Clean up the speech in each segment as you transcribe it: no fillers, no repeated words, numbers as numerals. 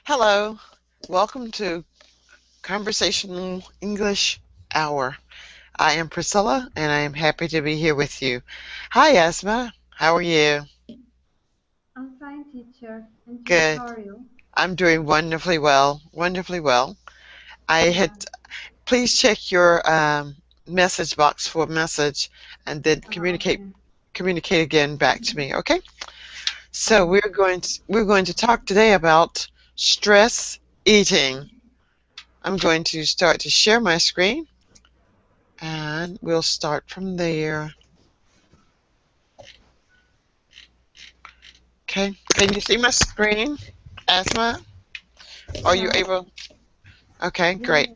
Hello, welcome to Conversational English Hour. I am Priscilla and I am happy to be here with you. Hi, Asma. How are you? I'm fine, teacher. And you, Good. how are you? I'm doing wonderfully well. Wonderfully well. I had Yeah. please check your message box for a message and then Okay. communicate again back to me. Okay? So Okay. we're going to talk today about stress eating. I'm going to start to share my screen. And we'll start from there. Okay. Can you see my screen, Asma? Are you Yeah. able? Okay, Yeah. great.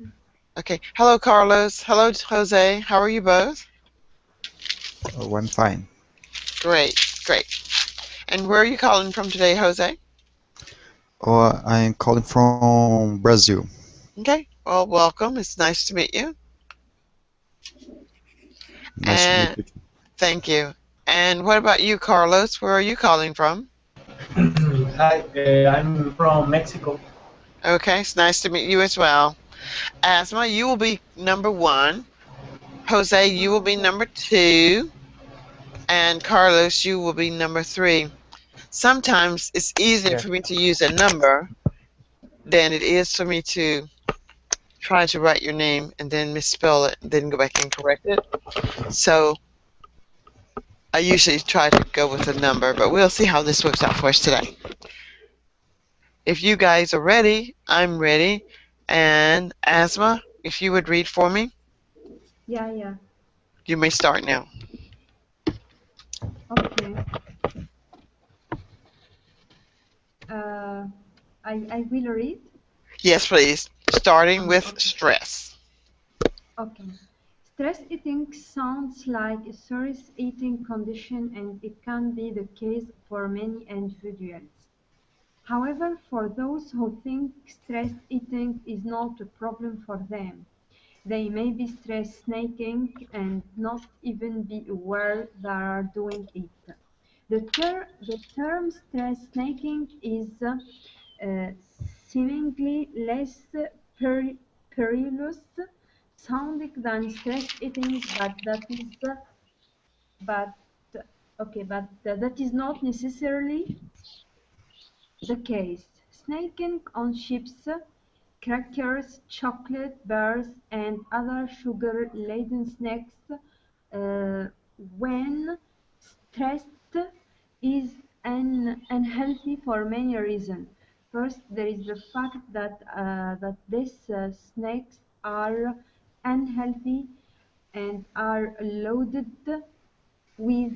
Okay. Hello, Carlos. Hello, Jose. How are you both? Oh, I'm fine. Great, great. And where are you calling from today, Jose? Oh, I'm calling from Brazil. Okay. Well, welcome. It's nice to meet you. Nice to meet And you. thank you. And what about you, Carlos? Where are you calling from? Hi, I'm from Mexico. Okay, it's nice to meet you as well. Asma, you will be number one. Jose, you will be Okay. number two. And Carlos, you will be number three. Sometimes it's easier Yes. for me to use a number than it is for me to try to write your name and then misspell it and then go back and correct it. So I usually try to go with a number, but we'll see how this works out for us today. If you guys are ready, I'm ready. And Asma, if you would read for me, Yeah, yeah. you may start now. Okay. Uh, I will read. Yes, please. Starting with Okay. stress. Okay. Stress eating sounds like a serious eating condition, and it can be the case for many individuals. However, for those who think stress eating is not a problem for them, they may be stress snaking and not even be aware they are doing it. The term stress snaking is seemingly less per- perilous sounding than stress eating, but that is not necessarily the case. Snaking on chips, crackers, chocolate bars, and other sugar-laden snacks uh, when stressed is unhealthy for many reasons. First, there is the fact that these snacks are unhealthy and are loaded with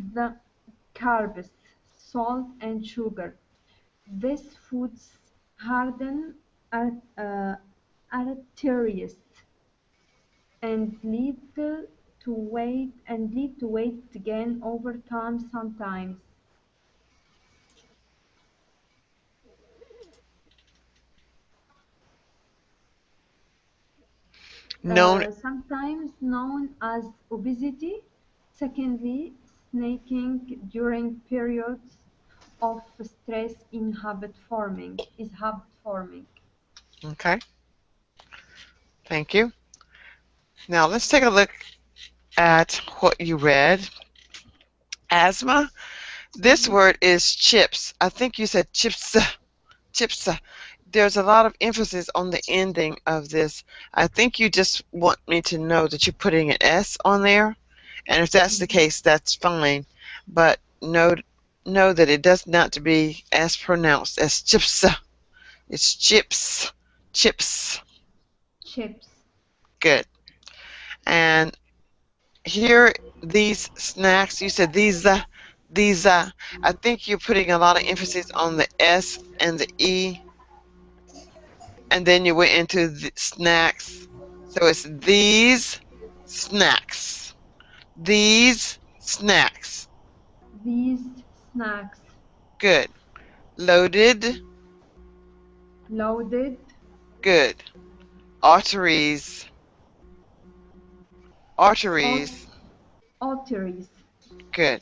carbs, salt, and sugar. These foods harden arteries and lead to weight gain over time sometimes. Known. Sometimes known as obesity. Secondly, snaking during periods of stress is habit forming. Okay, thank you. Now let's take a look at what you read. Asthma. This Mhm. word is chips. I think you said chips. Chips. There's a lot of emphasis on the ending of this. I think you just want me to know that you're putting an S on there, and if that's the Mhm. case, that's fine. But know that it does not to be as pronounced as chips. It's chips. Chips. Chips. Good. And here, these snacks, you said these, I think you're putting a lot of emphasis on the S and the E, and then you went into the snacks. So it's these snacks. These snacks. These snacks Good. Loaded. loaded Good. Arteries. aut- Arteries. arteries. Good.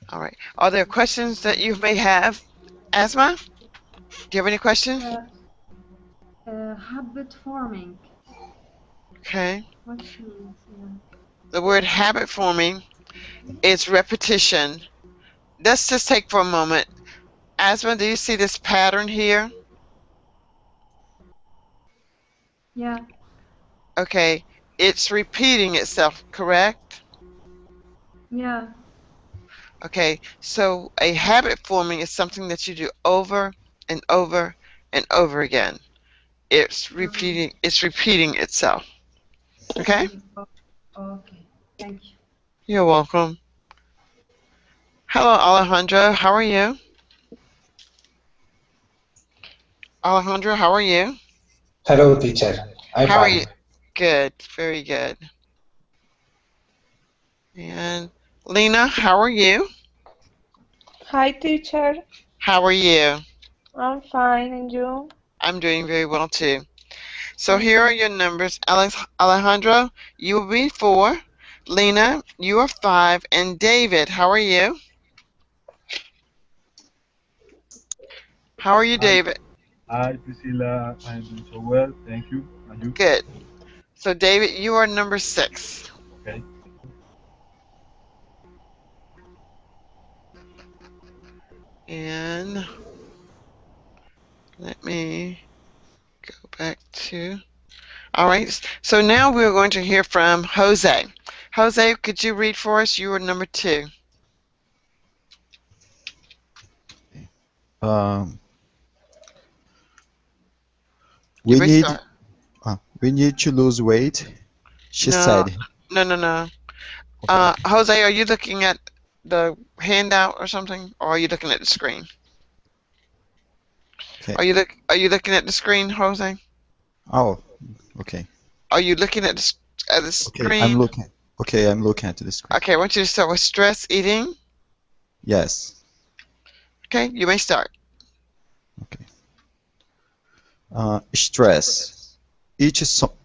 All right. Are there questions that you may have, Asma? Do you have any questions? Habit forming. Okay. What means? Yeah. The word habit forming is repetition. Let's just take for a moment. Asma, do you see this pattern here? Yeah. Okay. It's repeating itself, correct? Yeah. Okay. So a habit forming is something that you do over and over and over again. It's repeating itself. Okay? Okay. Thank you. You're welcome. Hello, Alejandro. How are you? Alejandro, how are you? Hello, teacher. I'm How are you? fine. Good. Very good. And Lena, how are you? Hi, teacher. How are you? I'm fine, and you? I'm doing very well too. So here are your numbers. Alejandro, you will be 4. Lena, you are 5. And David, how are you? How are you, Hi, David? hi, Priscilla. I'm doing so well. Thank you. And you? Good. So David, you are number 6. Okay. And let me go back to. All right. So now we're going to hear from Jose. Jose, could you read for us? You are number 2. Um, You we may need start. we need to lose weight, she No, said. no. Okay. Jose, are you looking at the handout or something, or are you looking at the screen? Okay. Are you looking at the screen, Jose? Oh, okay. Are you looking at the Okay, screen? I'm looking at the screen. Okay, I want you to start with stress eating. Yes. Okay, you may start. Okay. Stress. It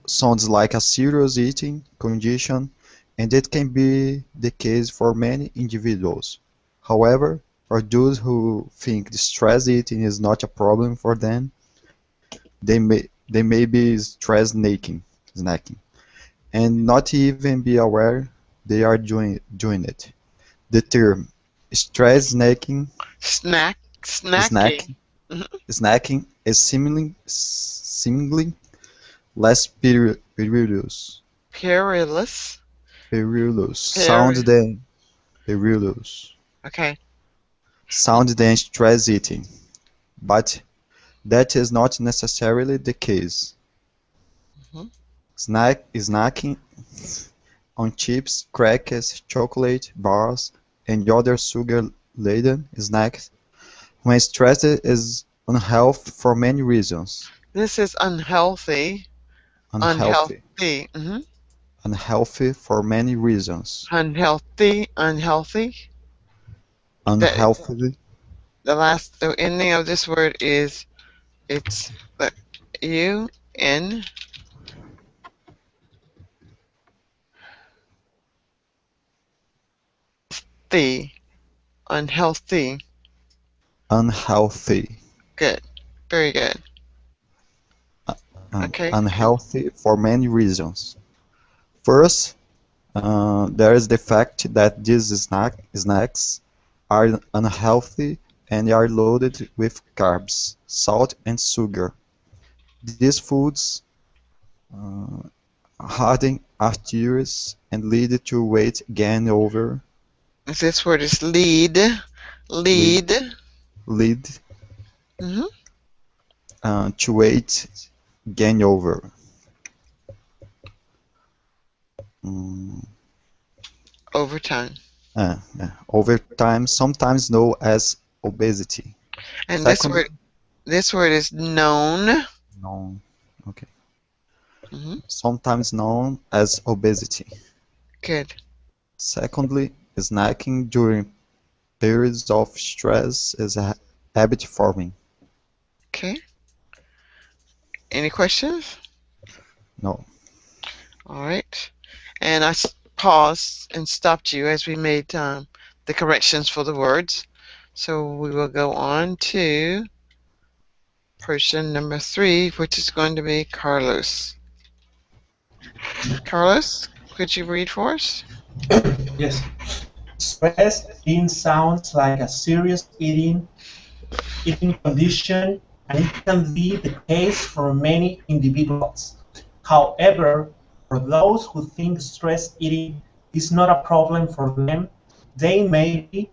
sounds like a serious eating condition, and it can be the case for many individuals. However, for those who think the stress eating is not a problem for them, they may be snacking, and not even be aware they are doing it. The term stress Snacking. Mhm. snacking is seemingly less Perilous. perilous Peri- perilous okay. sound than stress eating, but that is not necessarily the case. Mhm. Snacking on chips, crackers, chocolate bars, and other sugar-laden snacks when stressed is unhealthy for many reasons. This is unhealthy. Unhealthy. Unhealthy. Unhealthy for many reasons. Unhealthy. That Unhealthy. the ending of this word is it's the UN. The unhealthy. Unhealthy. Good. Very good. Okay. Unhealthy for many reasons. First, there is the fact that these snacks are unhealthy and are loaded with carbs, salt, and sugar. These foods uh, harden arteries and lead to weight gain This word is lead. lead, Lead. lead hmm to weight gain um, Over time. over time, sometimes known as obesity. And Secondly, this word is known. known, okay, hmm sometimes known as obesity. Good. Secondly, snacking during periods of stress is a habit forming. Okay. Any questions? No. All right. And I paused and stopped you as we made the corrections for the words. So we will go on to person number 3, which is going to be Carlos. Carlos, could you read for us? Yes. Stress eating sounds like a serious eating condition, and it can be the case for many individuals. However, for those who think stress eating is not a problem for them, they may be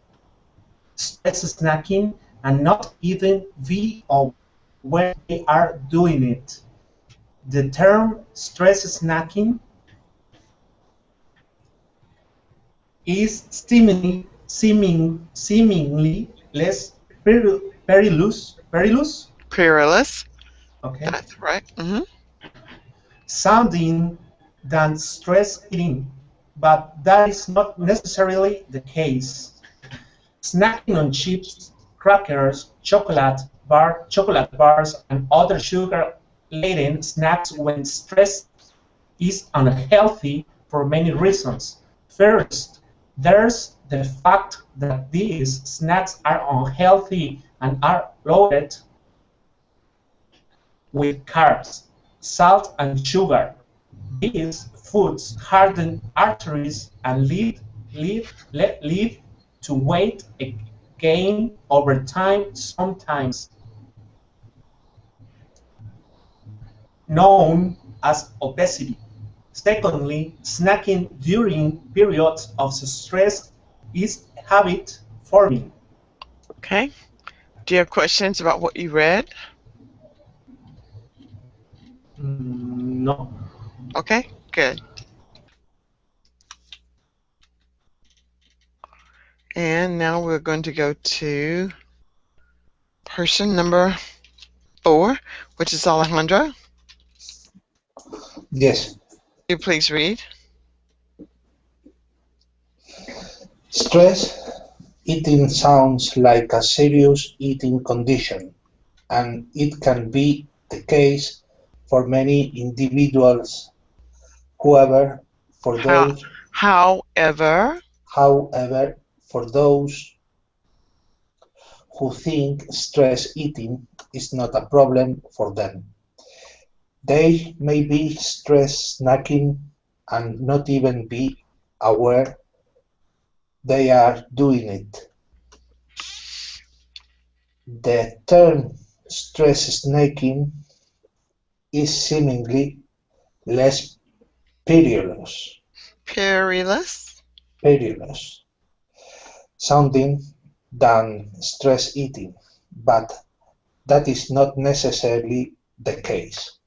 stress snacking and not even be aware when they are doing it. The term stress snacking is seemingly less perilous, Perilous. okay, That's right. Mm-hmm. sounding than stress eating, but that is not necessarily the case. Snacking on chips, crackers, chocolate bars, and other sugar-laden snacks when stress is unhealthy for many reasons. First, there's the fact that these snacks are unhealthy and are loaded with carbs, salt, and sugar. These foods harden arteries and lead to weight gain over time, sometimes known as obesity. Secondly, snacking during periods of stress is habit forming. Okay. Do you have questions about what you read? No. Okay, good. And now we're going to go to person number 4, which is Alejandro. Yes. Will you please read? Stress eating sounds like a serious eating condition, and it can be the case for many individuals. However, for those, However, however, for those who think stress eating is not a problem for them, they may be stress snacking and not even be aware they are doing it. The term stress snacking is seemingly less perilous, perilous. sounding than stress eating, but that is not necessarily the case.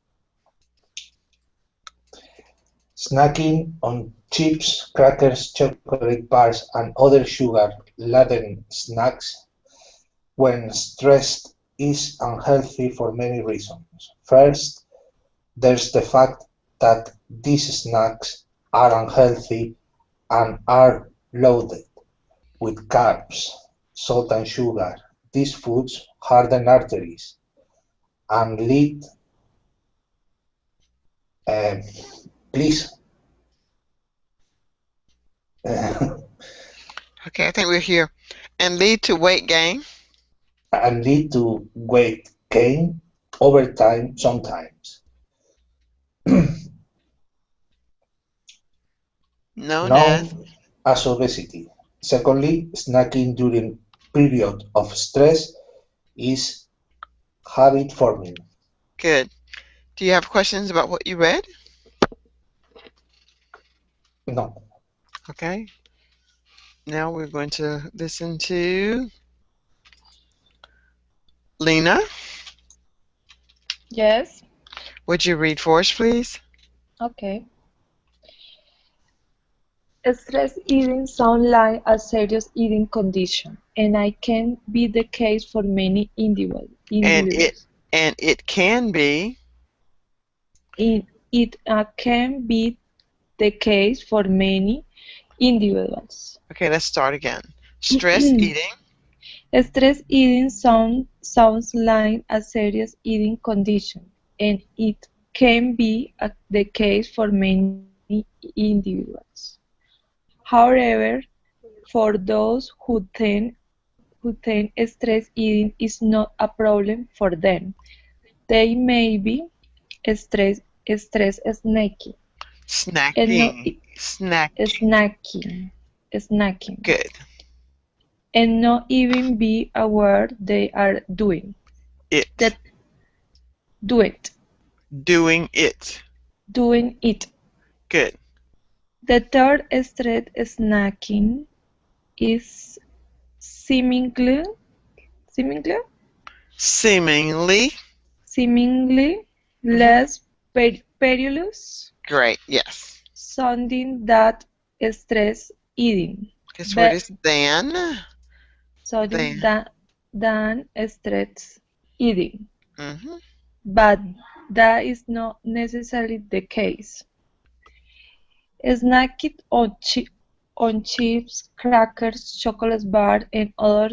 Snacking on chips, crackers, chocolate bars, and other sugar-laden snacks when stressed is unhealthy for many reasons. First, there's the fact that these snacks are unhealthy and are loaded with carbs, salt and sugar. These foods harden arteries and lead, please, Okay, I think we're here. And lead to weight gain. and lead to weight gain over time sometimes. Known as obesity. Secondly, snacking during period of stress is habit forming. Good. Do you have questions about what you read? No. Okay. Now we're going to listen to Lena. Yes. Would you read for us, please? Okay. Stress eating sounds like a serious eating condition, and it can be the case for many individuals. And it can be. It can be the case for many individuals. Okay, let's start again. Stress eating. Stress eating sounds like a serious eating condition, and it can be the case for many individuals. However, for those who think stress eating is not a problem for them, They may be stress snacking. And no, Snacking. snacking, Good. and not even be aware they are doing It. that. Do it, Doing it. doing it. Good. The third stress snacking is seemingly, seemingly, Seemingly. less perilous, Great. Yes. sounding that stress eating. This word is than. Sounding Than. than stress eating. Mm-hmm. But that is not necessarily the case. Snacking on chips, crackers, chocolate bar, and other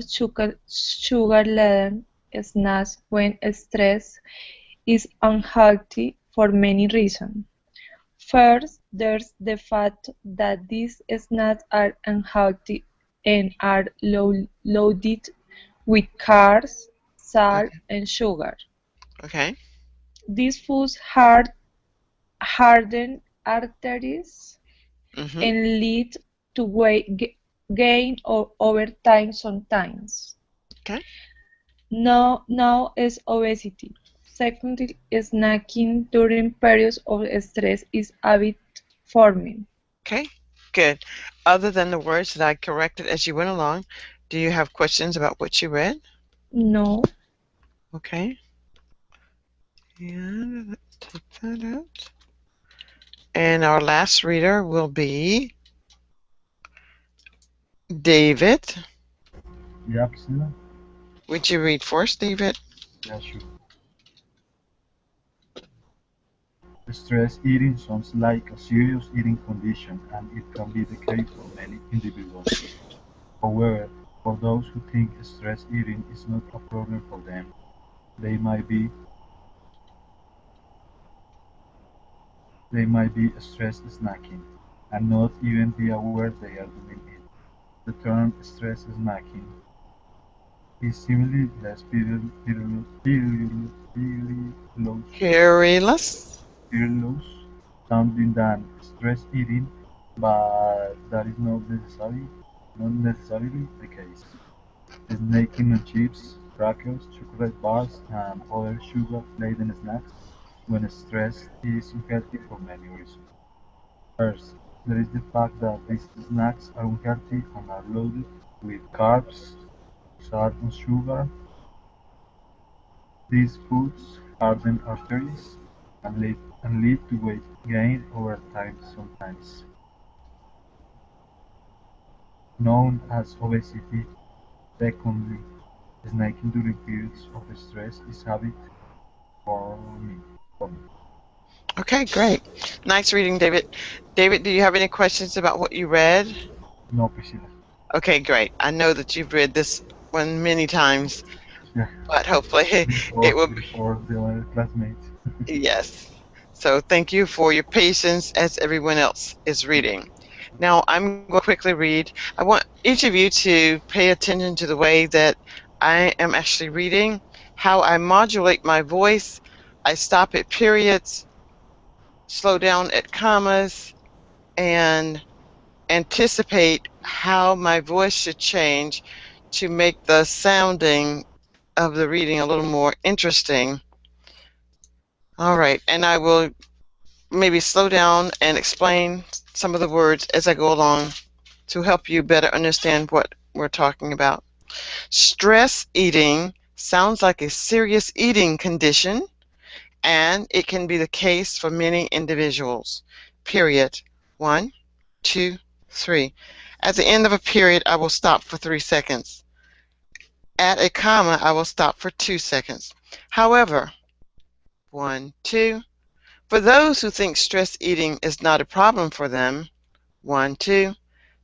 sugar-laden snacks when stressed is unhealthy for many reasons. First, there's the fact that these snacks are unhealthy and are loaded with carbs, salt, and sugar. Okay. These foods harden arteries Mm-hmm. and lead to weight gain over time sometimes. Okay. Now is obesity. Secondly, snacking during periods of stress is habit forming. Okay. Good. Other than the words that I corrected as you went along, do you have questions about what you read? No. Okay. And let's take that out. And our last reader will be David. Yeah, Priscilla? Would you read for us, David? Yeah, sure. Stress eating sounds like a serious eating condition, and it can be the case for many individuals. However, for those who think stress eating is not a problem for them, they might be stress snacking and not even be aware they are doing it. The term stress snacking is similarly less perilous sounding than stress eating, but that is not necessarily the case. Snacking on chips, crackers, chocolate bars, and other sugar-laden snacks when stressed is unhealthy for many reasons. First, there is the fact that these snacks are unhealthy and are loaded with carbs, salt, and sugar. These foods harden arteries and lead to weight gain over time sometimes, known as obesity. Secondly, snacking during periods of stress is habit for me. Okay, great. Nice reading, David. David, do you have any questions about what you read? No, Priscilla. Okay, great. I know that you've read this one many times, Yeah. but hopefully it will be. Before the other classmates. Yes. So thank you for your patience as everyone else is reading. Now I'm going to quickly read. I want each of you to pay attention to the way that I am actually reading, how I modulate my voice. I stop at periods, slow down at commas, and anticipate how my voice should change to make the sounding of the reading a little more interesting. All right, and I will maybe slow down and explain some of the words as I go along to help you better understand what we're talking about. Stress eating sounds like a serious eating condition, and it can be the case for many individuals. Period. 1, 2, 3. At the end of a period, I will stop for 3 seconds. At a comma, I will stop for 2 seconds. However, 1, 2. For those who think stress eating is not a problem for them, 1, 2,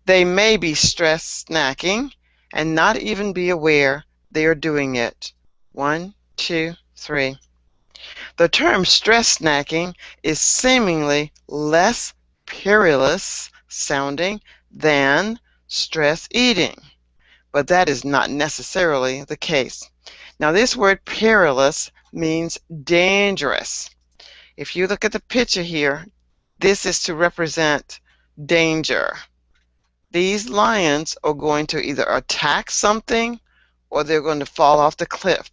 they may be stress snacking and not even be aware they are doing it. 1, 2, 3. The term stress snacking is seemingly less perilous sounding than stress eating, but that is not necessarily the case. Now, this word perilous means dangerous. If you look at the picture here, this is to represent danger. These lions are going to either attack something or they're going to fall off the cliff.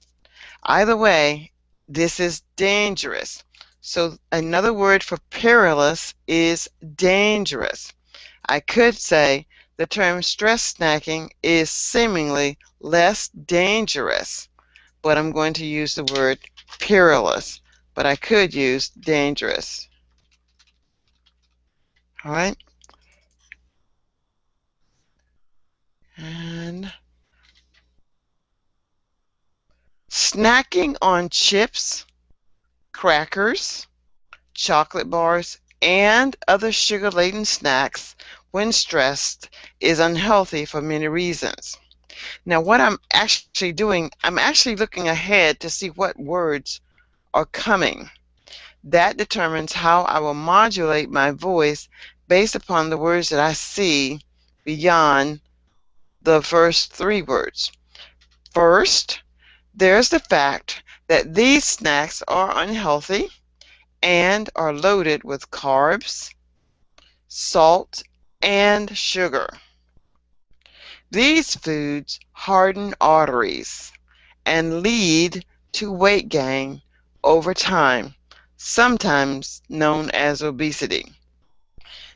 Either way, this is dangerous. So another word for perilous is dangerous. I could say the term stress snacking is seemingly less dangerous, but I'm going to use the word perilous, but I could use dangerous. All right. And snacking on chips, crackers, chocolate bars, and other sugar-laden snacks when stressed is unhealthy for many reasons. Now, what I'm actually doing, I'm actually looking ahead to see what words are coming. That determines how I will modulate my voice based upon the words that I see beyond the first three words. First, there's the fact that these snacks are unhealthy and are loaded with carbs, salt, and sugar. These foods harden arteries and lead to weight gain over time, sometimes known as obesity.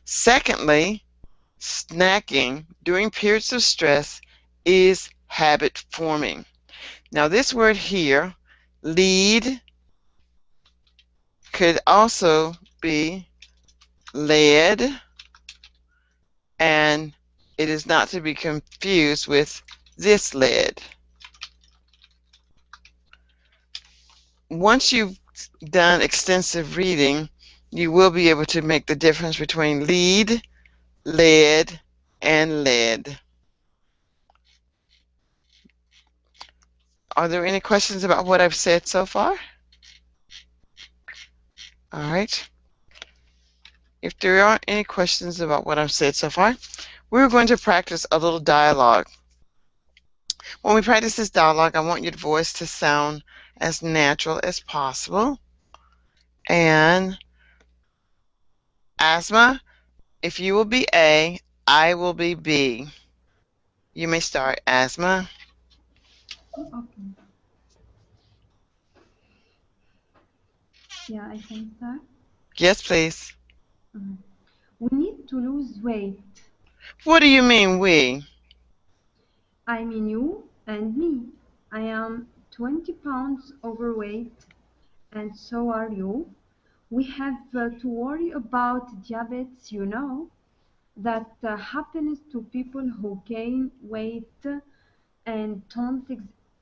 Secondly, snacking during periods of stress is habit forming. Now this word here, lead, could also be led, and it is not to be confused with this lead. Once you've done extensive reading, you will be able to make the difference between lead, led, and led. Are there any questions about what I've said so far? All right. If there aren't any questions about what I've said so far, we're going to practice a little dialogue. When we practice this dialogue, I want your voice to sound as natural as possible. And Asma, if you will be A, I will be B. You may start, Asma. Okay. Yeah, I can start. Yes, please. We need to lose weight. What do you mean, we? I mean you and me. I am 20 pounds overweight, and so are you. We have to worry about diabetes, you know. That happens to people who gain weight and don't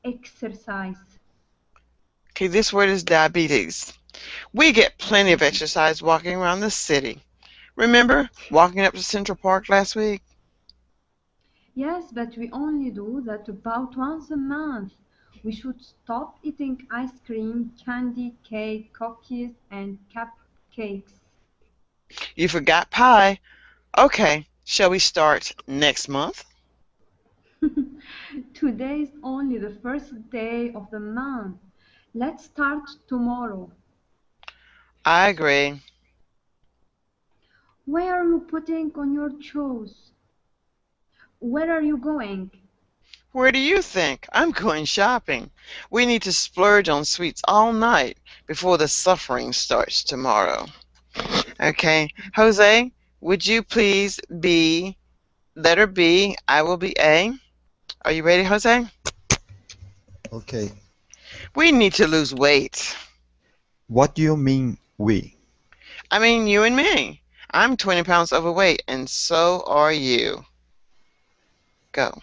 exercise. Okay, this word is diabetes. We get plenty of exercise walking around the city. Remember walking up to Central Park last week? Yes, but we only do that about once a month. We should stop eating ice cream, candy, cake, cookies, and cupcakes. You forgot pie. Okay, shall we start next month? Today is only the first day of the month. Let's start tomorrow. I agree. Where are you putting on your shoes? Where are you going? Where do you think? I'm going shopping. We need to splurge on sweets all night before the suffering starts tomorrow. Okay, Jose, would you please be letter B? I will be A. Are you ready, Jose? Okay. We need to lose weight. What do you mean, we? I mean you and me. I'm 20 pounds overweight, and so are you. Go.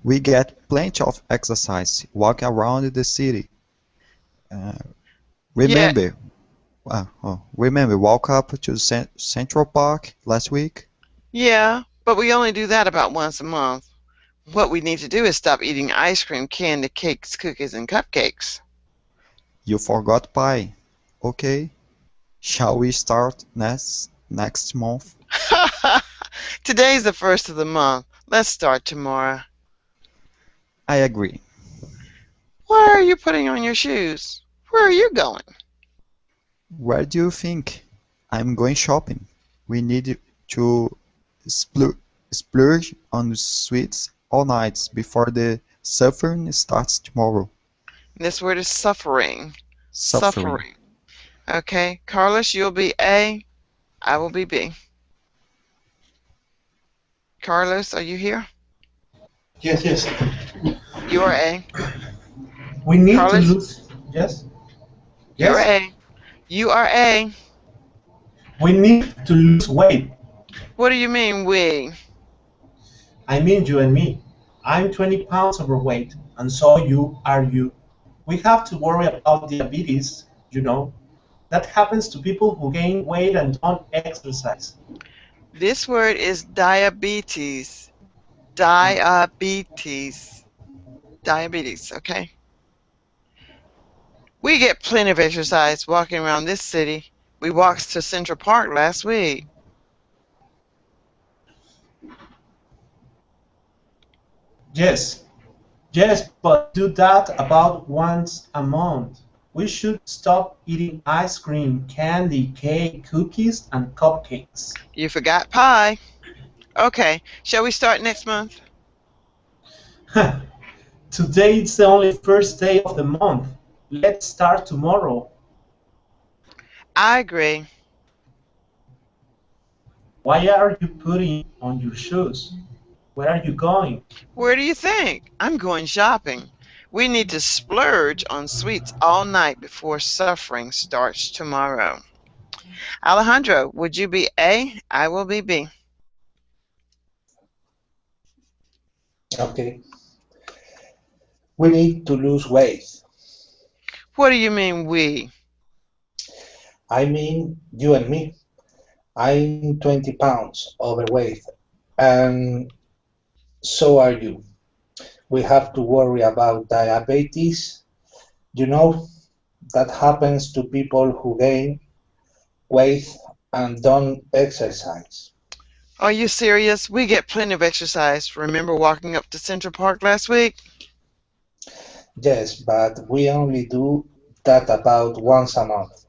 We get plenty of exercise, walk around the city. Remember, remember, walk up to Central Park last week? Yeah, but we only do that about once a month. What we need to do is stop eating ice cream, candy, cakes, cookies, and cupcakes. You forgot pie. Okay. Shall we start next month? Today's the first of the month. Let's start tomorrow. I agree. Why are you putting on your shoes? Where are you going? Where do you think? I'm going shopping. We need to splurge on sweets all night before the suffering starts tomorrow. This word is suffering. Suffering. Okay, Carlos, you'll be A. I will be B. Carlos, are you here? Yes, yes. You are A. We need to Carlos? lose. Yes. You're Yes. A. You are A. We need to lose weight. What do you mean, we? I mean you and me. I'm 20 pounds overweight, and so are you. We have to worry about diabetes, you know. That happens to people who gain weight and don't exercise. This word is diabetes. Diabetes. Diabetes, okay? We get plenty of exercise walking around this city. We walked to Central Park last week. Yes, yes, but do that about once a month. We should stop eating ice cream, candy, cake, cookies, and cupcakes. You forgot pie. Okay, shall we start next month? Today it's the only first day of the month. Let's start tomorrow. I agree. Why are you putting on your shoes? Where are you going? Where do you think? I'm going shopping. We need to splurge on sweets all night before suffering starts tomorrow. Alejandro, would you be A? I will be B. Okay. We need to lose weight. What do you mean, we? I mean you and me. I'm 20 pounds overweight, and so are you. We have to worry about diabetes. You know, that happens to people who gain weight and don't exercise. Are you serious? We get plenty of exercise. Remember walking up to Central Park last week? Yes, but we only do that about once a month.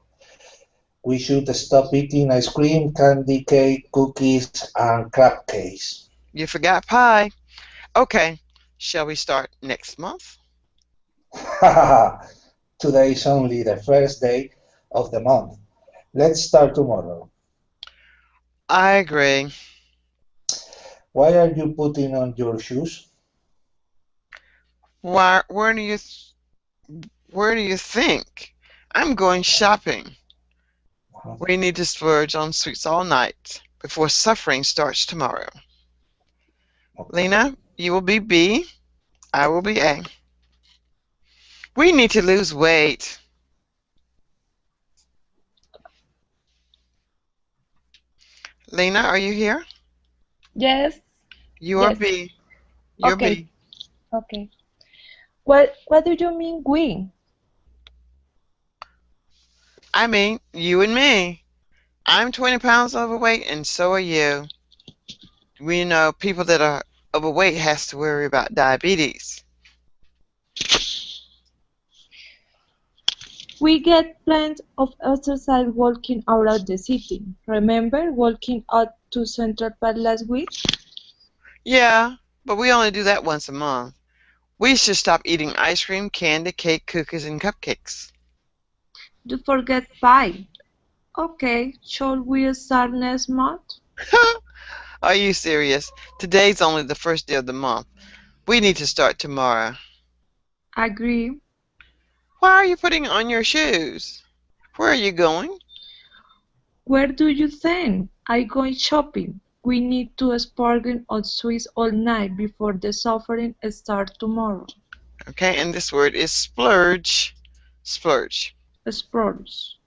We should stop eating ice cream, candy, cake, cookies, and crab cakes. You forgot pie. Okay, shall we start next month? Today is only the first day of the month. Let's start tomorrow. I agree. Why are you putting on your shoes? Where do you think? I'm going shopping. We need to splurge on sweets all night before suffering starts tomorrow. Lena, you will be B. I will be A. We need to lose weight. Lena, are you here? Yes. You are Yes. B. You're Okay. B. Okay. What do you mean we? I mean, you and me. I'm 20 pounds overweight, and so are you. We know people that are overweight has to worry about diabetes. We get plenty of exercise walking around the city. Remember walking out to Central Park last week? Yeah, but we only do that once a month. We should stop eating ice cream, candy, cake, cookies, and cupcakes. You forget pie. Okay, shall we start next month? Are you serious? Today's only the first day of the month. We need to start tomorrow. Agree. Why are you putting on your shoes? Where are you going? Where do you think? I going shopping. We need to splurge on sweets all night before the suffering starts tomorrow. Okay, and this word is splurge. Splurge. Splurge.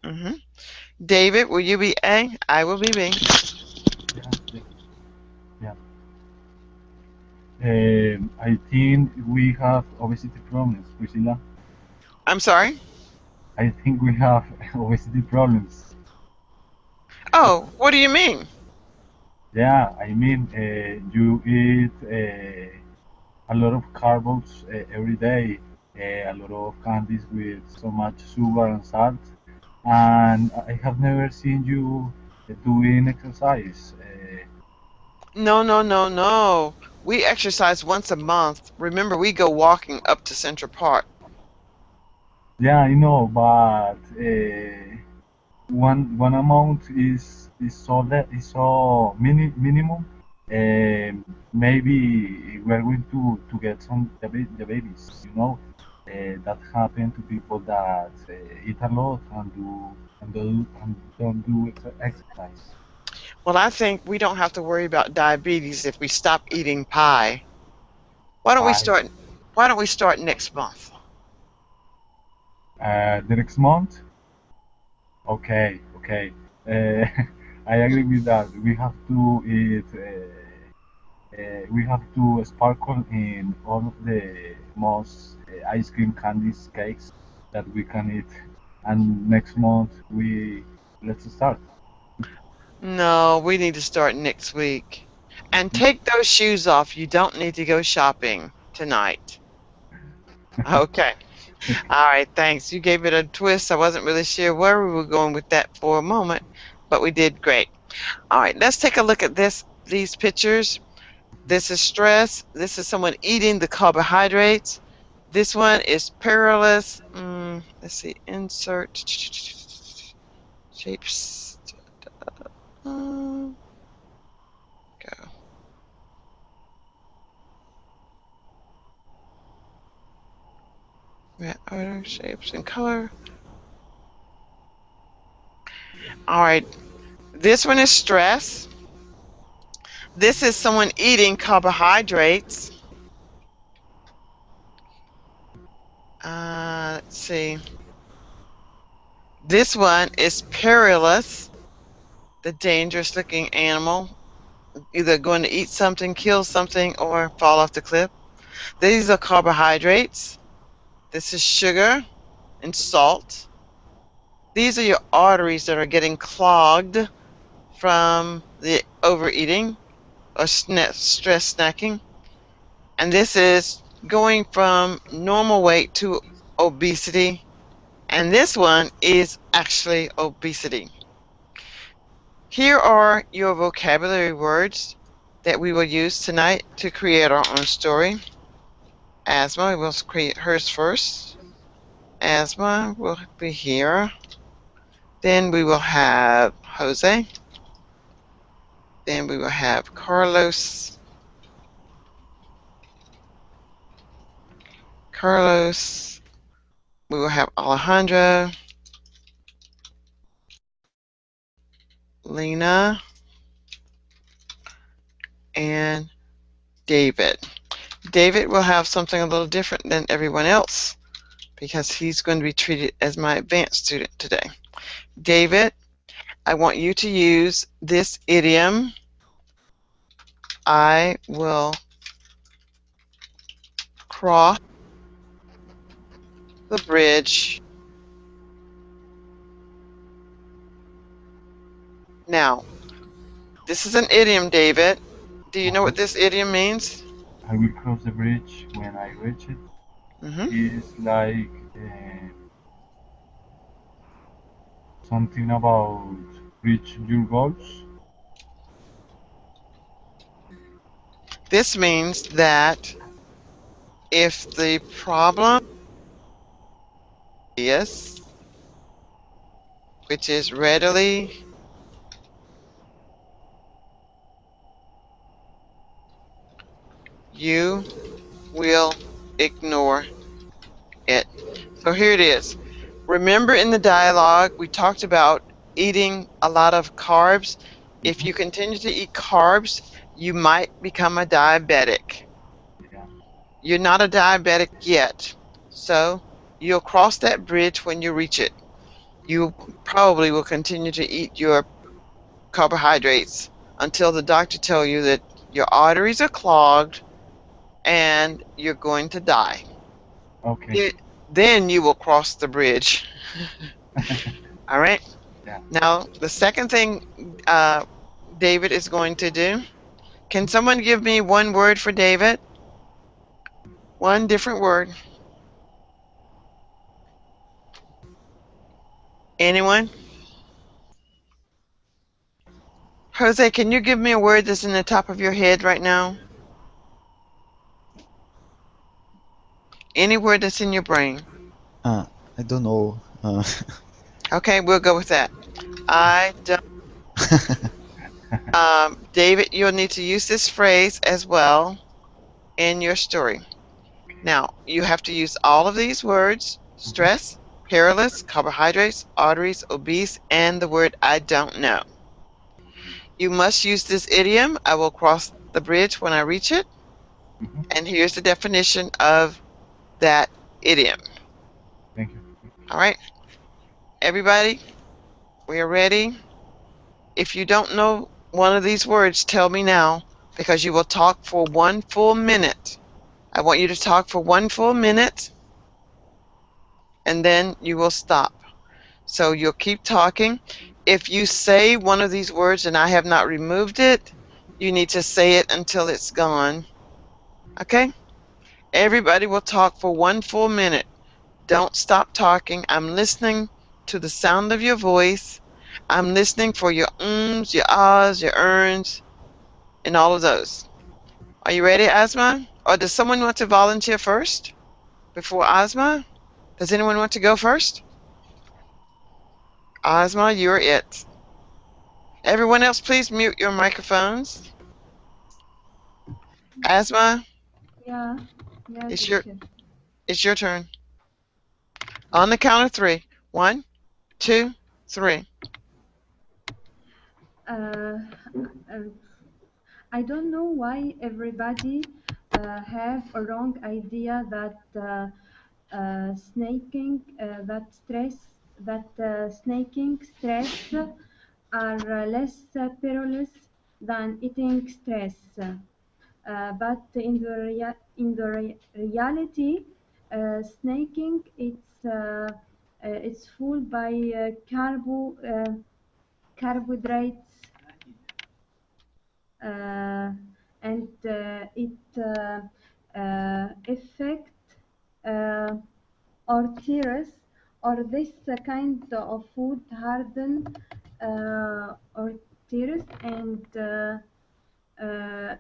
David, will you be A? I will be B. Yeah. I think we have obesity problems, Priscilla. I'm sorry? I think we have obesity problems. Oh, what do you mean? Yeah, I mean, you eat a lot of carbs every day, a lot of candies with so much sugar and salt. And I have never seen you doing exercise. No, no, no, no. We exercise once a month. Remember, we go walking up to Central Park. Yeah, I know, but one amount is so minimum. Maybe we're going to get some diabetes. That happen to people that eat a lot and don't do exercise. Well, I think we don't have to worry about diabetes if we stop eating pie. Why don't we Why? start? Why don't we start next month? The next month? Okay, okay. Uh, I agree with that. We have to eat. We have to sparkle in all of the most ice cream candies, cakes that we can eat. And next month let's start. No, we need to start next week. And take those shoes off. You don't need to go shopping tonight. Okay. All right, thanks. You gave it a twist. I wasn't really sure where we were going with that for a moment, but we did great. All right, let's take a look at these pictures. This is stress. This is someone eating the carbohydrates. This one is perilous. Let's see, insert shapes. Go. Yeah, order, shapes, and color. All right, this one is stress. This is someone eating carbohydrates. Let's see. This one is perilous, the dangerous looking animal, either going to eat something, kill something, or fall off the cliff. These are carbohydrates. This is sugar and salt. These are your arteries that are getting clogged from the overeating or stress snacking. And this is going from normal weight to obesity. And this one is actually obesity. Here are your vocabulary words that we will use tonight to create our own story. Asthma, we'll create hers first. Asthma will be here. Then we will have Jose. Then we will have Carlos. Carlos. We will have Alejandro. Lena. And David. David will have something a little different than everyone else because he's going to be treated as my advanced student today. David, I want you to use this idiom. I will cross the bridge. Now, this is an idiom, David. Do you know what this idiom means? I will cross the bridge when I reach it. It's like something about reach your goals. This means that if the problem is, which is readily you will ignore it. So here it is. Remember in the dialogue we talked about eating a lot of carbs. If you continue to eat carbs, you might become a diabetic. You're not a diabetic yet, so you'll cross that bridge when you reach it. You probably will continue to eat your carbohydrates until the doctor tells you that your arteries are clogged and you're going to die. Okay. Then you will cross the bridge. All right? Yeah. Now, the second thing David is going to do, can someone give me one word for David? One different word. Anyone? Jose, can you give me a word that's in the top of your head right now? Any word that's in your brain. I don't know. Okay, we'll go with that. I don't. David, you'll need to use this phrase as well in your story. Now, you have to use all of these words: stress, perilous, carbohydrates, arteries, obese, and the word I don't know. You must use this idiom. I will cross the bridge when I reach it. And here's the definition of that idiom. Thank you. All right, everybody, we are ready. If you don't know one of these words, tell me now, because you will talk for 1 full minute. I want you to talk for 1 full minute, and then you will stop. So you'll keep talking. If you say one of these words and I have not removed it, you need to say it until it's gone. Okay? Everybody will talk for 1 full minute. Don't stop talking. I'm listening to the sound of your voice. I'm listening for your ums, your ahs, your earns, and all of those. Are you ready, Asma? Or does someone want to volunteer first before Asma? Does anyone want to go first? Asma, you're it. Everyone else, please mute your microphones. Asma, Yeah, it's teacher. your turn. On the count of 3. 1, 2, 3. Uh, uh, I don't know why everybody have a wrong idea that snaking, snaking stress are less perilous than eating stress. But in the reality, snaking it's full by carbohydrates, and it affect uh, arteries, or this kind of food harden arteries uh,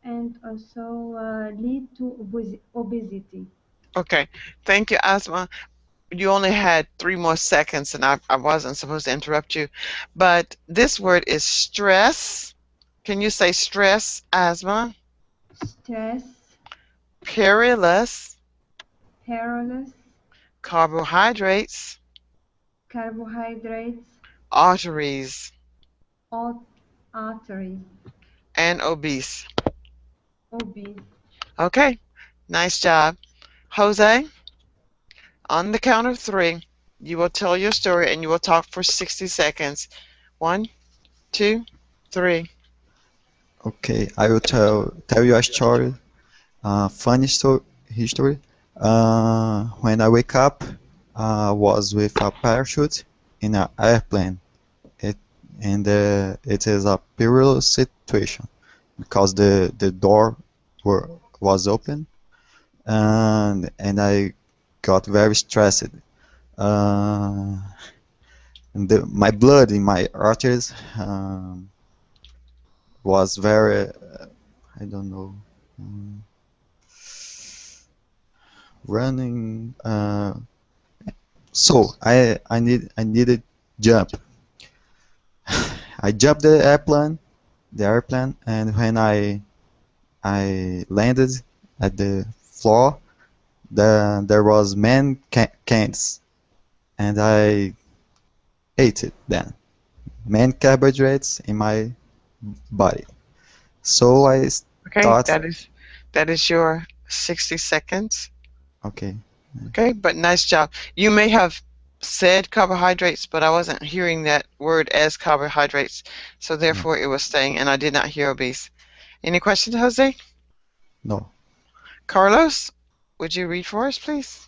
and also lead to obesity. Okay. Thank you, Asma. You only had 3 more seconds, and I wasn't supposed to interrupt you. But this word is stress. Can you say stress, Asma? Stress, Perilous, perilous, carbohydrates, carbohydrates, arteries, arteries, and obese. obese. Okay. Nice job. Jose, on the count of 3, you will tell your story and you will talk for 60 seconds. 1, 2, 3. Okay, I will tell you a story, funny history. When I wake up, I was with a parachute in an airplane. It it is a perilous situation because the door was open, and I got very stressed. Uh, and my blood in my arteries was very, I don't know, um, running. So I needed jump. I jumped the airplane, and when I landed at the floor, there was cans, and I ate it then. Man carbohydrates in my body. So I Okay, thought, that is your 60 seconds. okay, Okay, but nice job. You may have said carbohydrates, but I wasn't hearing that word as carbohydrates, so therefore it was staying, and I did not hear obese. Any questions, Jose? no. Carlos, would you read for us, please?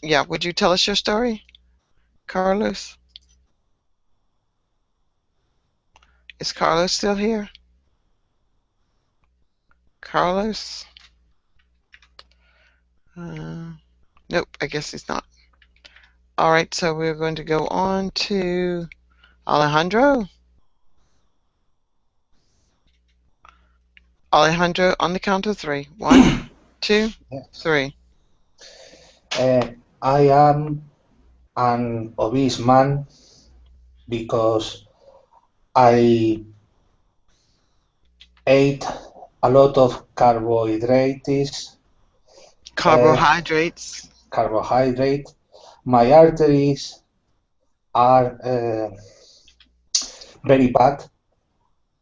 Yeah, would you tell us your story? Carlos? Is Carlos still here? Carlos? Nope, I guess he's not. All right, so we're going to go on to Alejandro. Alejandro, on the count of 3. 1, 2, Yes. 3. I am an obese man because I ate a lot of carbohydrates. Carbohydrates. Carbohydrate. My arteries are very bad.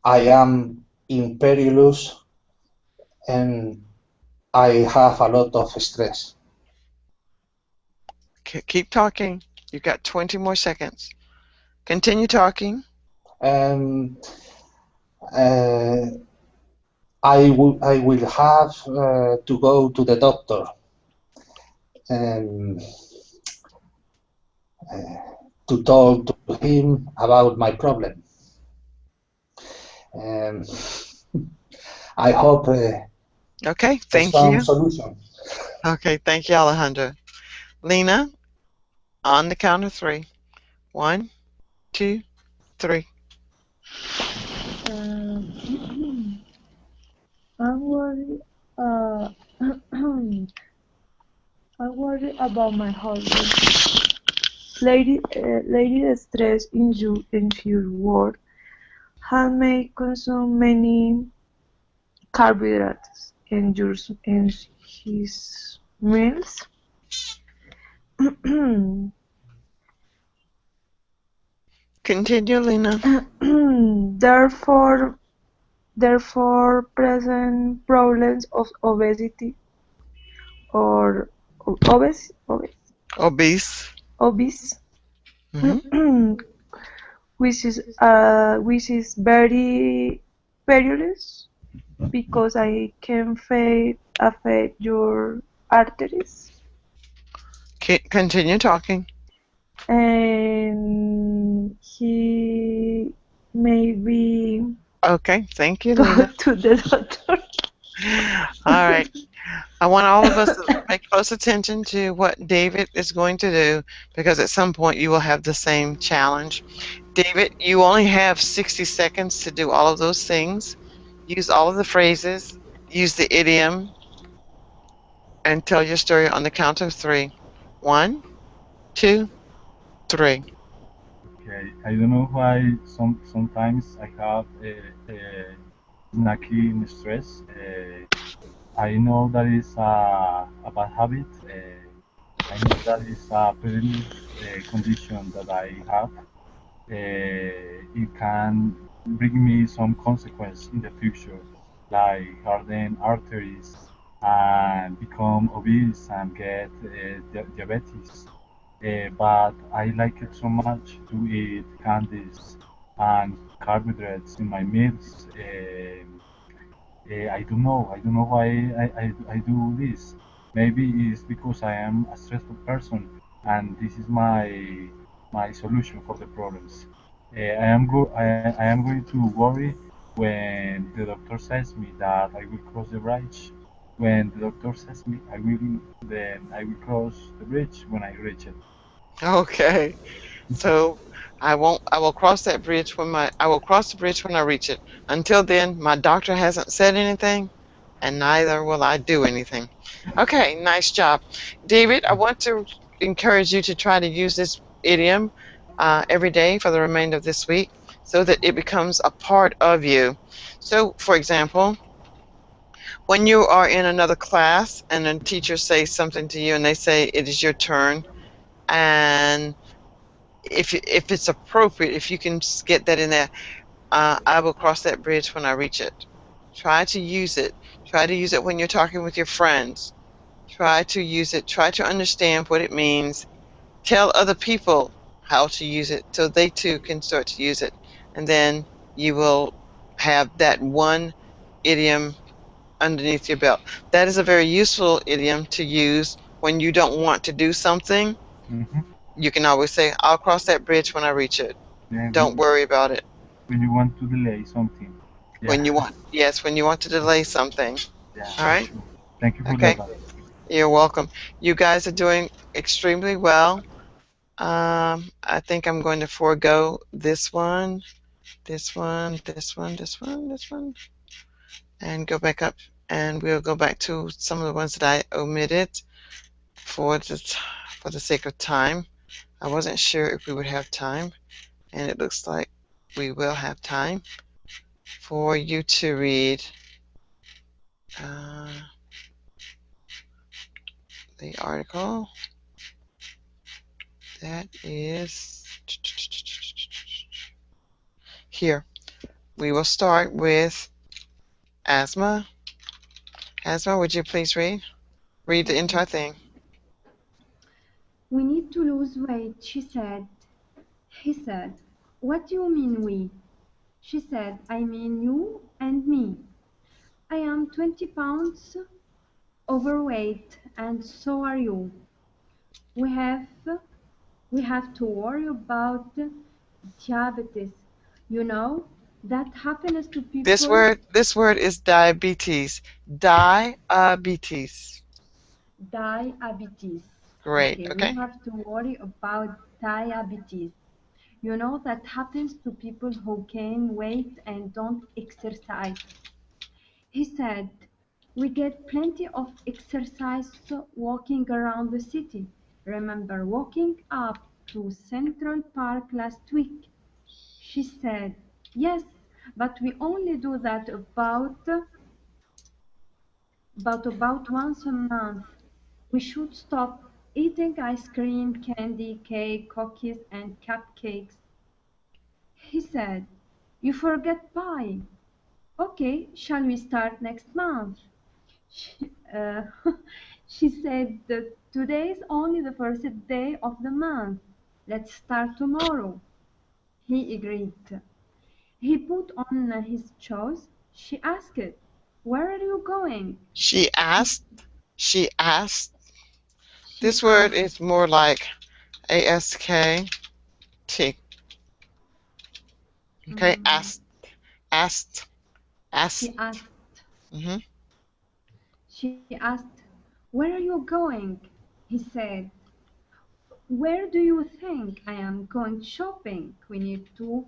I am imperious and I have a lot of stress. Keep talking. You've got 20 more seconds. Continue talking. And I will have to go to the doctor and to talk to him about my problem. And I hope Okay, for thank some you. solution. Okay, thank you, Alejandro. Lena, on the count of 3. 1, 2, 3. I'm worried. I worry about my husband. Lady, the stress in your work has made consume many carbohydrates in his meals. Continue, Lena. Therefore, present problems of obesity or obese, Obese. Mhm. which is very perilous because I can affect your arteries Continue talking. and he maybe Okay, thank you, go Lena. to the doctor. All right. I want all of us to pay close attention to what David is going to do, because at some point you will have the same challenge. David, you only have 60 seconds to do all of those things. Use all of the phrases, use the idiom, and tell your story on the count of 3. 1, 2, 3. Okay, I don't know why sometimes I have a snacking stress. I know that is a bad habit. I know that is a perilous condition that I have. It can bring me some consequence in the future, like harden arteries and become obese and get diabetes. But I like it so much to eat candies and carbohydrates in my meals. I don't know. I don't know why I do this. Maybe it's because I am a stressful person, and this is my solution for the problems. I am going to worry when the doctor says me that I will cross the bridge. When the doctor says me then I will cross the bridge when I reach it. Okay. So I will cross that bridge I will cross the bridge when I reach it. Until then, my doctor hasn't said anything, and neither will I do anything. Okay, nice job. David, I want to encourage you to try to use this idiom every day for the remainder of this week so that it becomes a part of you. So, for example, when you are in another class and a teacher says something to you and they say it is your turn, and if it's appropriate, if you can get that in there, I will cross that bridge when I reach it. Try to use it. Try to use it when you're talking with your friends. Try to use it. Try to understand what it means. Tell other people how to use it so they too can start to use it. And then you will have that one idiom underneath your belt. That is a very useful idiom to use when you don't want to do something. Mm-hmm. You can always say, I'll cross that bridge when I reach it. Yeah, Don't worry about it. when you want to delay something. Yeah. When you want to delay something. Yeah, All right? sure. Thank you for Okay. that. You're welcome. You guys are doing extremely well. I think I'm going to forego this one, this one, this one, this one, this one, and go back up, and we'll go back to some of the ones that I omitted for the sake of time. I wasn't sure if we would have time, and it looks like we will have time for you to read the article. That is here. We will start with Asma. Asma, would you please read? Read the entire thing. We need to lose weight, she said. He said, what do you mean we? She said, I mean you and me. I am 20 pounds overweight and so are you. We have to worry about diabetes. You know, that happens to people. This word is diabetes. Diabetes. Diabetes. Great. Okay. We have to worry about diabetes. You know, that happens to people who gain weight and don't exercise. He said, we get plenty of exercise walking around the city. Remember walking up to Central Park last week? She said, yes, but we only do that about once a month. We should stop eating ice cream, candy, cake, cookies, and cupcakes. He said, you forget pie. Okay, shall we start next month? She said that today is only the first day of the month. Let's start tomorrow. He agreed. He put on his shoes. She asked, where are you going? She asked. This word is more like A-S-K-T. Okay, asked. She asked. She asked, where are you going? He said, where do you think I am going shopping? We need to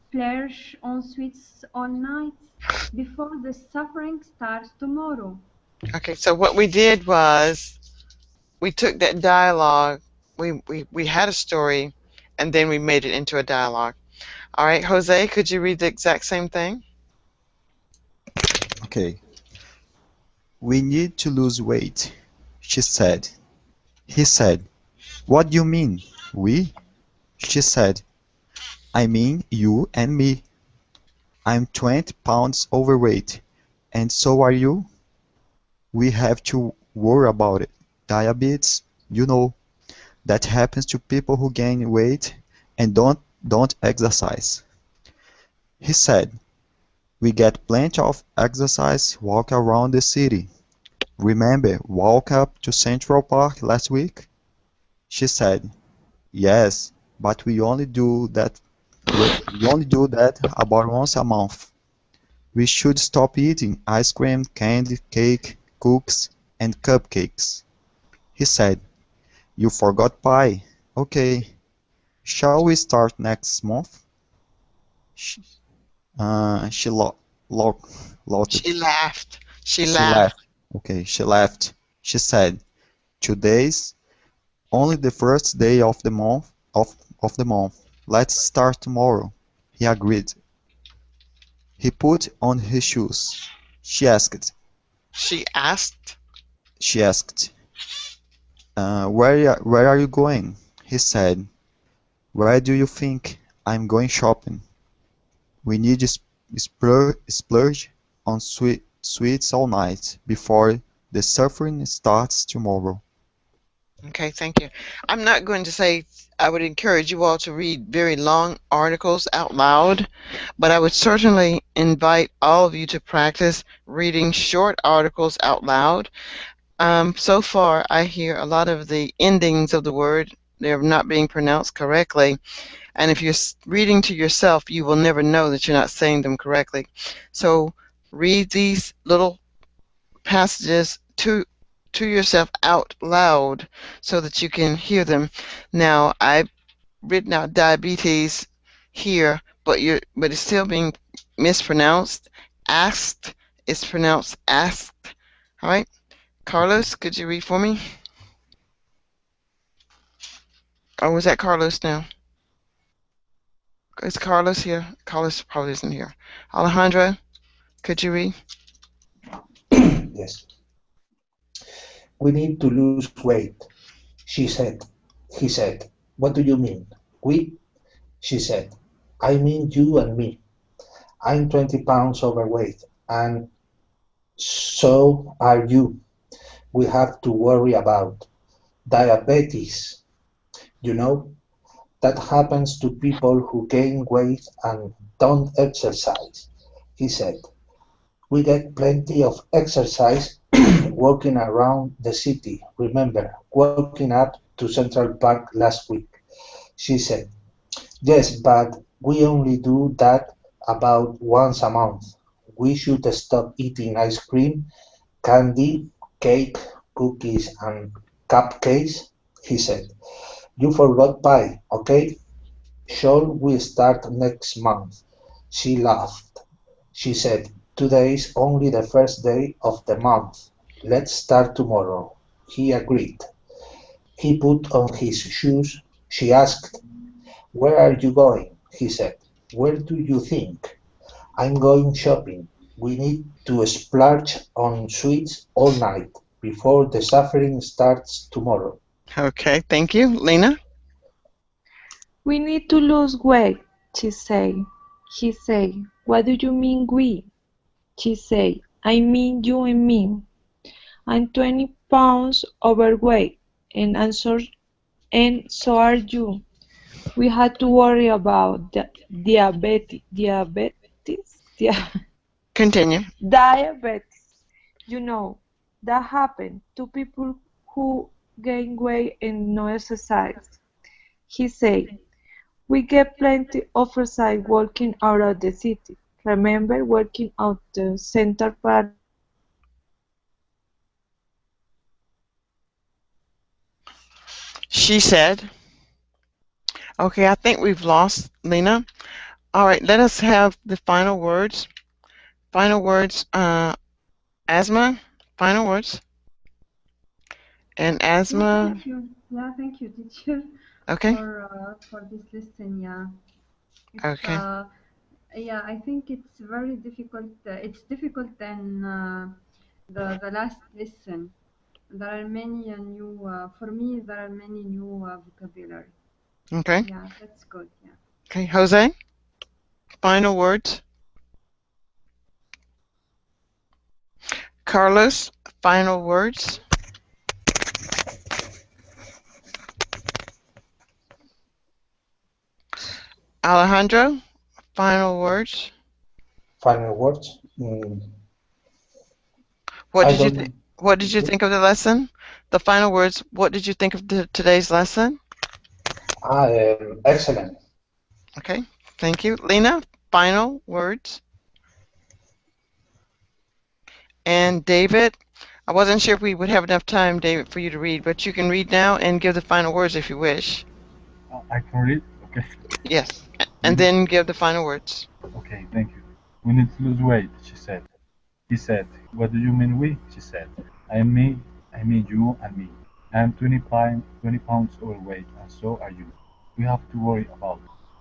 splurge on sweets all night before the suffering starts tomorrow. Okay, so what we did was we took that dialogue, we had a story, and then we made it into a dialogue. All right, Jose, could you read the exact same thing? Okay. We need to lose weight, she said. He said, what do you mean, we? She said, I mean you and me. I'm 20 pounds overweight, and so are you. We have to worry about it. Diabetes, you know, that happens to people who gain weight and don't exercise. He said, we get plenty of exercise walk around the city. Remember walk up to Central Park last week? She said, yes, but we only do that about once a month. We should stop eating ice cream, candy, cake, cookies, and cupcakes. He said, you forgot pie. Okay. Shall we start next month? She laughed. She laughed. Okay, she laughed. She said, today's only the first day of the month. Let's start tomorrow. He agreed. He put on his shoes. She asked. Where are you going? He said. Where do you think I'm going shopping? We need to splurge on sweets all night before the suffering starts tomorrow. Okay, thank you. I'm not going to say I would encourage you all to read very long articles out loud, but I would certainly invite all of you to practice reading short articles out loud. So far, I hear a lot of the endings of the word, they're not being pronounced correctly. And if you're reading to yourself, you will never know that you're not saying them correctly. So read these little passages to yourself out loud so that you can hear them. Now, I written out diabetes here, but it's still being mispronounced. Asked is pronounced asked. All right, Carlos, could you read for me? Or was that Carlos now? Is Carlos here? Carlos probably isn't here. Alejandro, could you read? Yes. We need to lose weight, she said. He said, what do you mean? We? She said, I mean you and me. I'm 20 pounds overweight, and so are you. We have to worry about diabetes. You know, that happens to people who gain weight and don't exercise, he said. We get plenty of exercise walking around the city. Remember, walking up to Central Park last week. She said, yes, but we only do that about once a month. We should stop eating ice cream, candy, cake, cookies, and cupcakes, he said. You forgot pie, okay? Shall we start next month? She laughed. She said, today's only the first day of the month. Let's start tomorrow. He agreed. He put on his shoes. She asked, where are you going? He said, where do you think? I'm going shopping. We need to splurge on sweets all night before the suffering starts tomorrow. Okay, thank you. Lena? We need to lose weight, she said. He said, what do you mean we? She said, I mean you and me. I'm 20 pounds overweight, and so are you. We had to worry about Continue. diabetes. You know, that happened to people who gain weight and no exercise. He said, we get plenty of exercise walking out of the city. Remember walking out the Central Park last week? She said. Okay, I think we've lost Lena. All right, let us have the final words. Final words, Asma, final words. And Asma, Thank you. Yeah, thank you, teacher, okay, for this lesson. Yeah, it's okay. yeah. I think it's very difficult. It's difficult than the last lesson. There are many new. For me, there are many new vocabulary. Okay. Yeah, that's good. Yeah. Okay, Jose, final words. Carlos, final words. Alejandro, final words. Final words? What I did you think? don't. What did you think of the lesson? The final words. What did you think of today's lesson? Excellent. Okay, thank you. Lena, final words. And David, I wasn't sure if we would have enough time, David, for you to read, but you can read now and give the final words if you wish. I can read? Okay. Yes, and then give the final words. Okay, thank you. We need to lose weight, she said. He said, what do you mean we? She said, I mean you and me. I am 20 pounds overweight, and so are you. We have to worry about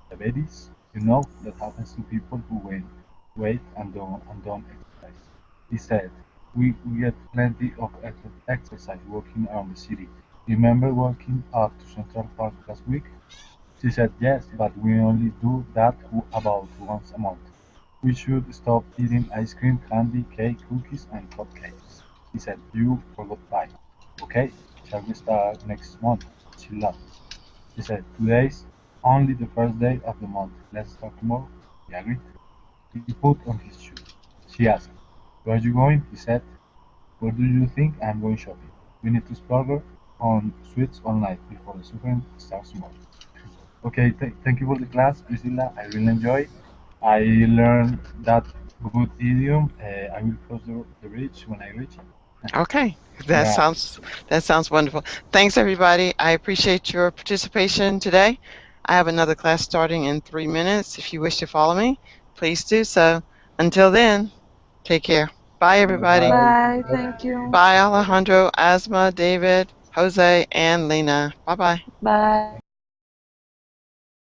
diabetes. You know, that happens to people who gain weight and don't exercise. He said, we get plenty of exercise walking around the city. Remember walking up to Central Park last week? She said, yes, but we only do that about once a month. We should stop eating ice cream, candy, cake, cookies, and cupcakes. He said, you forgot pie. Okay, shall we start next month? She laughed. She said, today's only the first day of the month. Let's start tomorrow. He agreed. He put on his shoes. She asked, where are you going? He said, where do you think I'm going shopping? We need to splurge on sweets all night before the suffering starts tomorrow. Okay, thank you for the class, Priscilla. I really enjoy. I learned that good idiom. I will cross the bridge when I reach it. Okay, Yeah. that sounds wonderful. Thanks, everybody. I appreciate your participation today. I have another class starting in 3 minutes. If you wish to follow me, please do so. Until then, take care. Bye, everybody. Bye. Thank you. Bye, Alejandro, Asma, David, Jose, and Lena. Bye-bye. Bye.